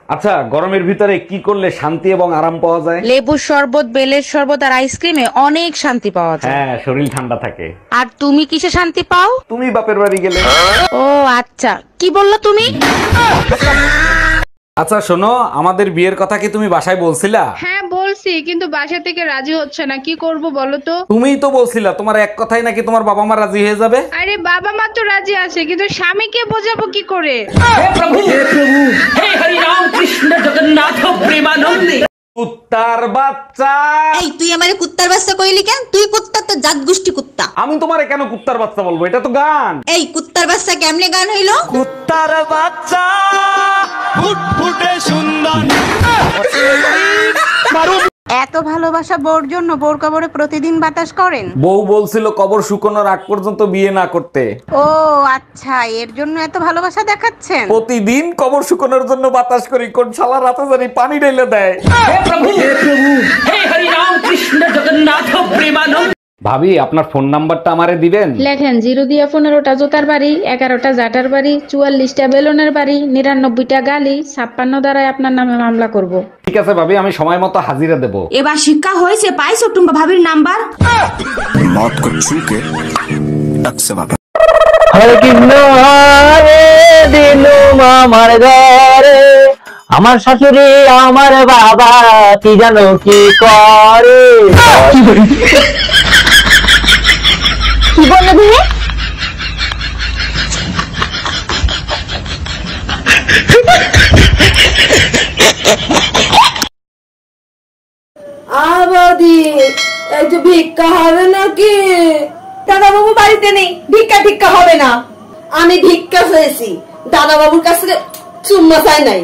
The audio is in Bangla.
আচ্ছা, গরমের ভিতরে কি করলে শান্তি এবং আরাম পাওয়া যায়? লেবুর শরবত, বেলের শরবত আর আইসক্রিমে অনেক শান্তি পাওয়া যায়। হ্যাঁ, শরীর ঠান্ডা থাকে। আর তুমি কিসে শান্তি পাও? তুমি বাপের বাড়ি গেলে। ও আচ্ছা, কি বললো তুমি? আচ্ছা শোনো, আমাদের বিয়ের কথা কি তুমি বাসায় বলছিলা? হ্যাঁ বলছি, কিন্তু বাসা থেকে রাজি হচ্ছে না, কি করব বলো তো? তুমিই তো বলছিলা তোমার এক কথাই নাকি তোমার বাবা মা রাজি হয়ে যাবে। আরে বাবা মা তো রাজি আছে, কিন্তু স্বামীকে বোঝাবো কি করে? কুত্তার বাচ্চা। এই তুই আমারে কুত্তার বাচ্চা কইলি কেন? তুই কুত্তা তো জাত গোষ্ঠী কুত্তা। আমি তোমারে কেন কুত্তার বাচ্চা বলবো? এটা তো গান। এই কুত্তার বাচ্চা কেমনে গান হইলো? কুত্তার বাচ্চা ফুটফুটে সুন্দর। এত ভালোবাসা বোর জন্য বোর কবরে প্রতিদিন বাতাস করেন? বউ বলছিল কবর শুকানোর আগ পর্যন্ত বিয়ে না করতে। ও আচ্ছা, এর জন্য এত ভালোবাসা দেখাচ্ছেন? প্রতিদিন কবর শুকানোর জন্য বাতাস করি, কোন শালা রাতে জানি পানি ঢেলে দেয়। ভাবি, আপনার ফোন নাম্বারটা আমারে দিবেন? লেখেন 0 দিয়া 15টা জোতার বাড়ি, 11টা জাটার বাড়ি, 44টা বেলুনের বাড়ি, 99টা গালি, 56 দ্বারাই আপনার নামে মামলা করব। ঠিক আছে ভাবি, আমি সময় মতো হাজিরা দেব। এবার শিক্ষা হয়েছে, পাইছো টুম্বা ভাবির নাম্বার? मौत को छू के टक से वापस। হরে কৃষ্ণ হরে দিলুম আমার ঘরে, আমার শাশুড়ি আমার বাবা কি জানো কি করে। কি বললে তুমি? আবাদি একটু ভিক্ষা হবে নাকি? দাদা বাবু বাড়িতে নেই, ভিক্ষা টিক্ষা হবে না। আমি ভিক্ষা হয়েছি, দাদা বাবুর কাছে চুম্মা চাই নাই।